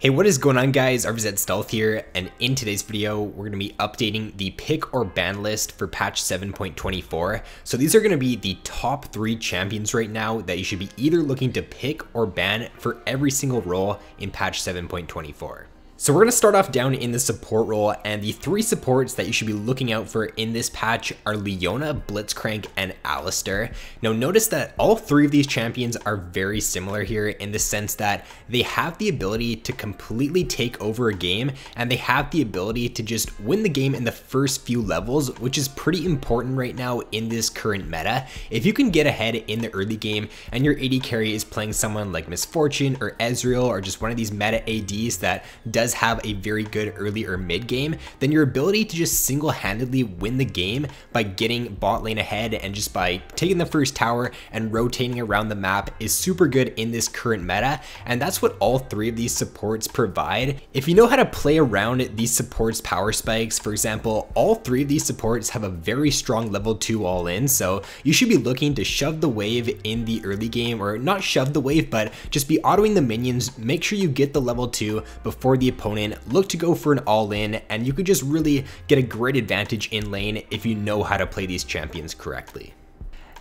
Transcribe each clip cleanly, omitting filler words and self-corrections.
Hey, what is going on guys? RvzStealth here, and in today's video, we're going to be updating the pick or ban list for patch 7.24. So these are going to be the top 3 champions right now that you should be either looking to pick or ban for every single role in patch 7.24. So we're going to start off down in the support role, and the 3 supports that you should be looking out for in this patch are Leona, Blitzcrank, and Alistair. Now notice that all 3 of these champions are very similar here in the sense that they have the ability to completely take over a game, and they have the ability to just win the game in the first few levels, which is pretty important right now in this current meta. If you can get ahead in the early game and your AD carry is playing someone like Misfortune or Ezreal or just one of these meta ADs that does have a very good early or mid game, then your ability to just single-handedly win the game by getting bot lane ahead and just by taking the first tower and rotating around the map is super good in this current meta, and that's what all 3 of these supports provide. If you know how to play around these supports power spikes, for example, all 3 of these supports have a very strong level 2 all in, so you should be looking to shove the wave in the early game, or not shove the wave, but just be autoing the minions, make sure you get the level 2 before the opponent, look to go for an all-in, and you could just really get a great advantage in lane if you know how to play these champions correctly.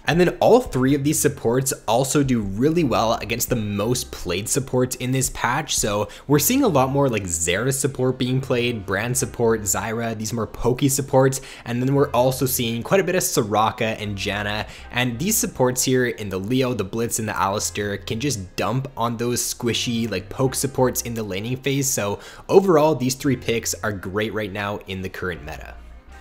And then all 3 of these supports also do really well against the most played supports in this patch. So we're seeing a lot more like Xerath support being played, Brand support, Zyra, these more pokey supports. And then we're also seeing quite a bit of Soraka and Janna. And these supports here in the Leo, the Blitz, and the Alistair can just dump on those squishy like poke supports in the laning phase. So overall, these 3 picks are great right now in the current meta.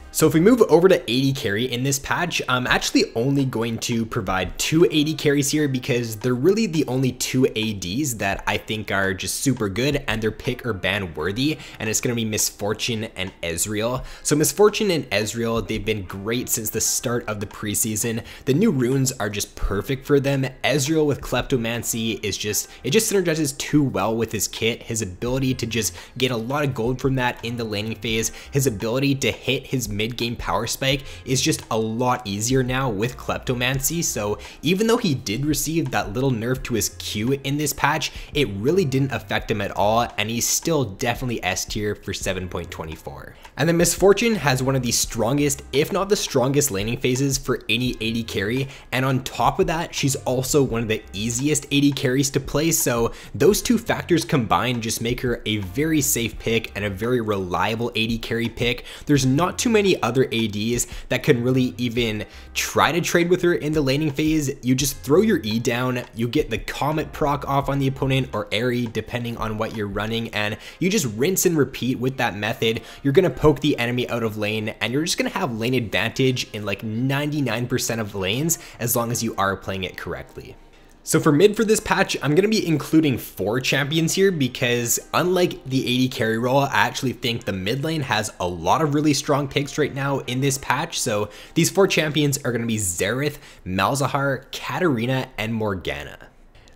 So if we move over to AD carry in this patch, I'm actually only going to provide 2 AD carries here because they're really the only 2 ADs that I think are just super good and they're pick or ban worthy, and it's going to be Misfortune and Ezreal. So Misfortune and Ezreal, they've been great since the start of the preseason. The new runes are just perfect for them. Ezreal with Kleptomancy is just, it just synergizes too well with his kit. His ability to just get a lot of gold from that in the laning phase, his ability to hit his mid-game power spike is just a lot easier now with Kleptomancy. So even though he did receive that little nerf to his Q in this patch, it really didn't affect him at all, and he's still definitely S tier for 7.24. And then Misfortune has one of the strongest, if not the strongest laning phases for any AD carry, and on top of that, she's also one of the easiest AD carries to play. So those 2 factors combined just make her a very safe pick and a very reliable AD carry pick. There's not too many other ADs that can really even try to trade with her in the laning phase. You just throw your E down, you get the Comet proc off on the opponent, or Airy depending on what you're running, and you just rinse and repeat with that method. You're gonna poke the enemy out of lane, and you're just gonna have lane advantage in like 99% of lanes as long as you are playing it correctly. So for mid for this patch, I'm going to be including 4 champions here because unlike the AD carry role, I actually think the mid lane has a lot of really strong picks right now in this patch. So these 4 champions are going to be Xerath, Malzahar, Katarina, and Morgana.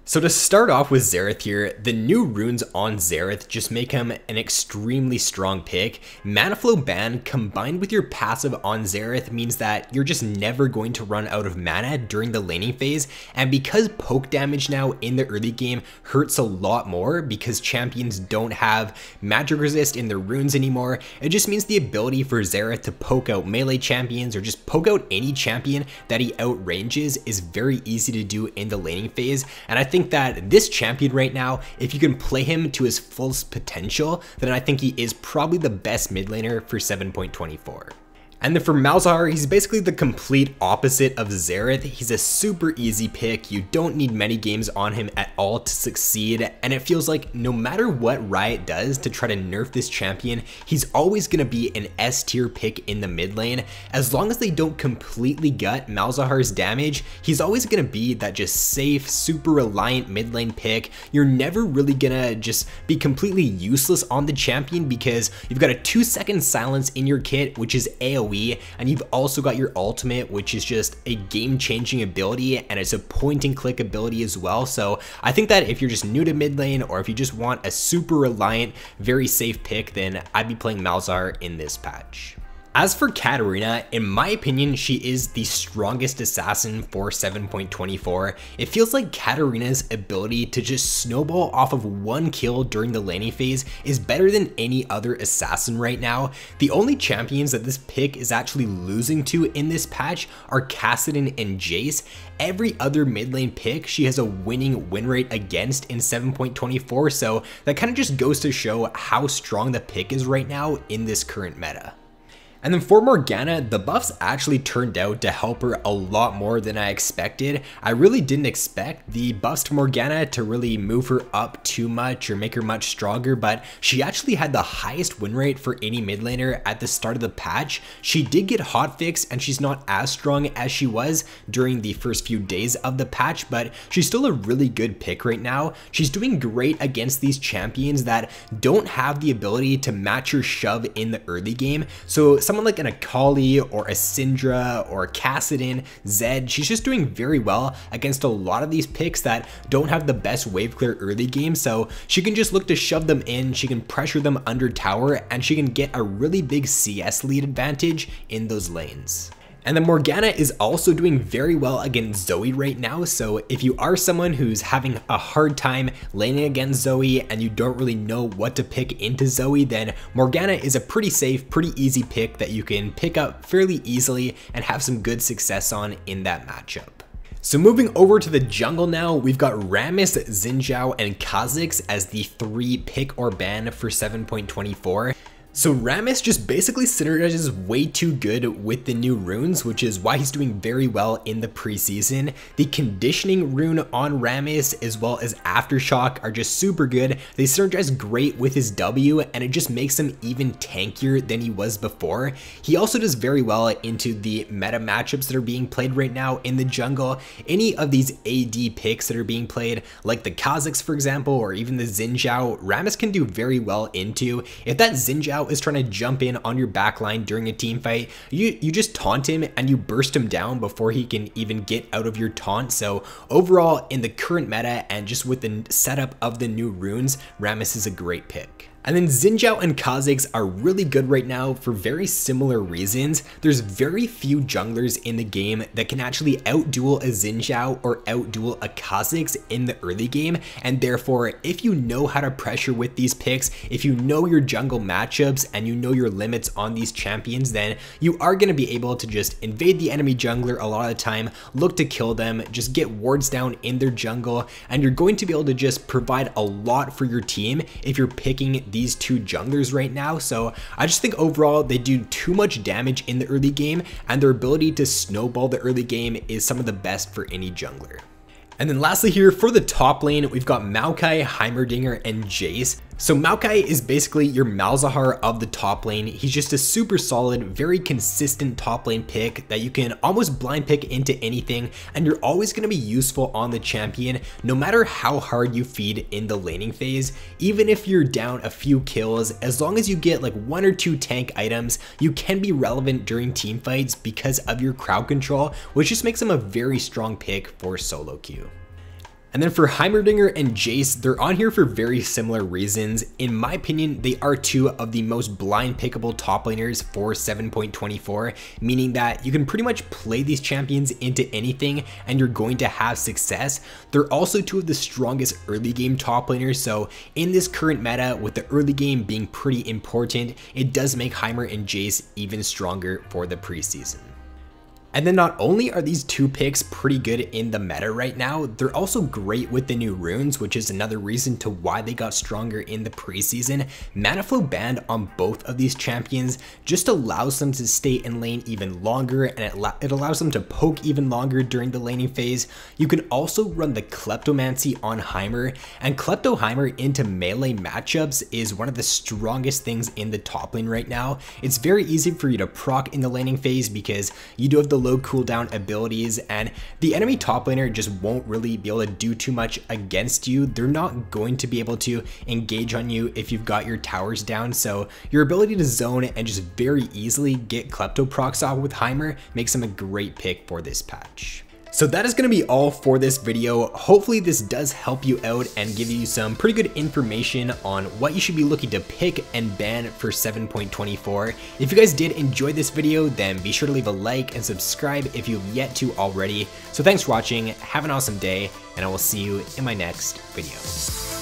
So to start off with Xerath here, the new runes on Xerath just make him an extremely strong pick. Mana Flow ban combined with your passive on Xerath means that you're just never going to run out of mana during the laning phase, and because poke damage now in the early game hurts a lot more because champions don't have magic resist in their runes anymore, it just means the ability for Xerath to poke out melee champions or just poke out any champion that he outranges is very easy to do in the laning phase. And I think that this champion right now, if you can play him to his full potential, then I think he is probably the best mid laner for 7.24. And then for Malzahar, he's basically the complete opposite of Xerath. He's a super easy pick. You don't need many games on him at all to succeed. And it feels like no matter what Riot does to try to nerf this champion, he's always going to be an S tier pick in the mid lane. As long as they don't completely gut Malzahar's damage, he's always going to be that just safe, super reliant mid lane pick. You're never really going to just be completely useless on the champion because you've got a 2-second silence in your kit, which is AoE. And you've also got your ultimate, which is just a game-changing ability, and it's a point-and-click ability as well. So I think that if you're just new to mid lane, or if you just want a super reliant, very safe pick, then I'd be playing Malzahar in this patch. As for Katarina, in my opinion, she is the strongest assassin for 7.24. It feels like Katarina's ability to just snowball off of one kill during the laning phase is better than any other assassin right now. The only champions that this pick is actually losing to in this patch are Kassadin and Jace. Every other mid lane pick she has a winning win rate against in 7.24, so that kind of just goes to show how strong the pick is right now in this current meta. And then for Morgana, the buffs actually turned out to help her a lot more than I expected. I really didn't expect the buffs to Morgana to really move her up too much or make her much stronger, but she actually had the highest win rate for any mid laner at the start of the patch. She did get hotfixed and she's not as strong as she was during the first few days of the patch, but she's still a really good pick right now. She's doing great against these champions that don't have the ability to match her shove in the early game. So someone like an Akali or a Syndra or a Kassadin, Zed, she's just doing very well against a lot of these picks that don't have the best wave clear early game, so she can just look to shove them in, she can pressure them under tower, and she can get a really big CS lead advantage in those lanes. And then Morgana is also doing very well against Zoe right now, so if you are someone who's having a hard time laning against Zoe and you don't really know what to pick into Zoe, then Morgana is a pretty safe, pretty easy pick that you can pick up fairly easily and have some good success on in that matchup. So moving over to the jungle now, we've got Rammus, Xin Zhao, and Kha'Zix as the 3 pick or ban for 7.24. So Rammus just basically synergizes way too good with the new runes, which is why he's doing very well in the preseason. The conditioning rune on Rammus as well as Aftershock are just super good. They synergize great with his W and it just makes him even tankier than he was before. He also does very well into the meta matchups that are being played right now in the jungle. Any of these AD picks that are being played, like the Kha'Zix for example, or even the Xin Zhao, Rammus can do very well into. If that Xin Zhao is trying to jump in on your backline during a team fight, you just taunt him and you burst him down before he can even get out of your taunt. So overall, in the current meta and just with the setup of the new runes, Rammus is a great pick. And then Xin Zhao and Kha'Zix are really good right now for very similar reasons. There's very few junglers in the game that can actually outduel a Xin Zhao or outduel a Kha'Zix in the early game, and therefore if you know how to pressure with these picks, if you know your jungle matchups and you know your limits on these champions, then you are going to be able to just invade the enemy jungler a lot of the time, look to kill them, just get wards down in their jungle, and you're going to be able to just provide a lot for your team if you're picking these 2 junglers right now. So I just think overall they do too much damage in the early game, and their ability to snowball the early game is some of the best for any jungler. And then lastly here for the top lane, we've got Maokai, Heimerdinger, and Jace. So Maokai is basically your Malzahar of the top lane. He's just a super solid, very consistent top lane pick that you can almost blind pick into anything, and you're always going to be useful on the champion no matter how hard you feed in the laning phase. Even if you're down a few kills, as long as you get like 1 or 2 tank items, you can be relevant during team fights because of your crowd control, which just makes him a very strong pick for solo queue. And then for Heimerdinger and Jace, they're on here for very similar reasons. In my opinion, they are 2 of the most blind pickable top laners for 7.24, meaning that you can pretty much play these champions into anything and you're going to have success. They're also 2 of the strongest early game top laners, so in this current meta, with the early game being pretty important, it does make Heimer and Jace even stronger for the preseason. And then not only are these 2 picks pretty good in the meta right now, they're also great with the new runes, which is another reason to why they got stronger in the preseason. Mana flow band on both of these champions just allows them to stay in lane even longer, and it allows them to poke even longer during the laning phase. You can also run the Kleptomancy on Heimer, and Klepto Heimer into melee matchups is one of the strongest things in the top lane right now. It's very easy for you to proc in the laning phase because you do have the low cooldown abilities, and the enemy top laner just won't really be able to do too much against you. They're not going to be able to engage on you if you've got your towers down, so your ability to zone and just very easily get Klepto procs off with Heimer makes him a great pick for this patch. So that is going to be all for this video. Hopefully this does help you out and give you some pretty good information on what you should be looking to pick and ban for 7.24. If you guys did enjoy this video, then be sure to leave a like and subscribe if you've yet to already. So thanks for watching, have an awesome day, and I will see you in my next video.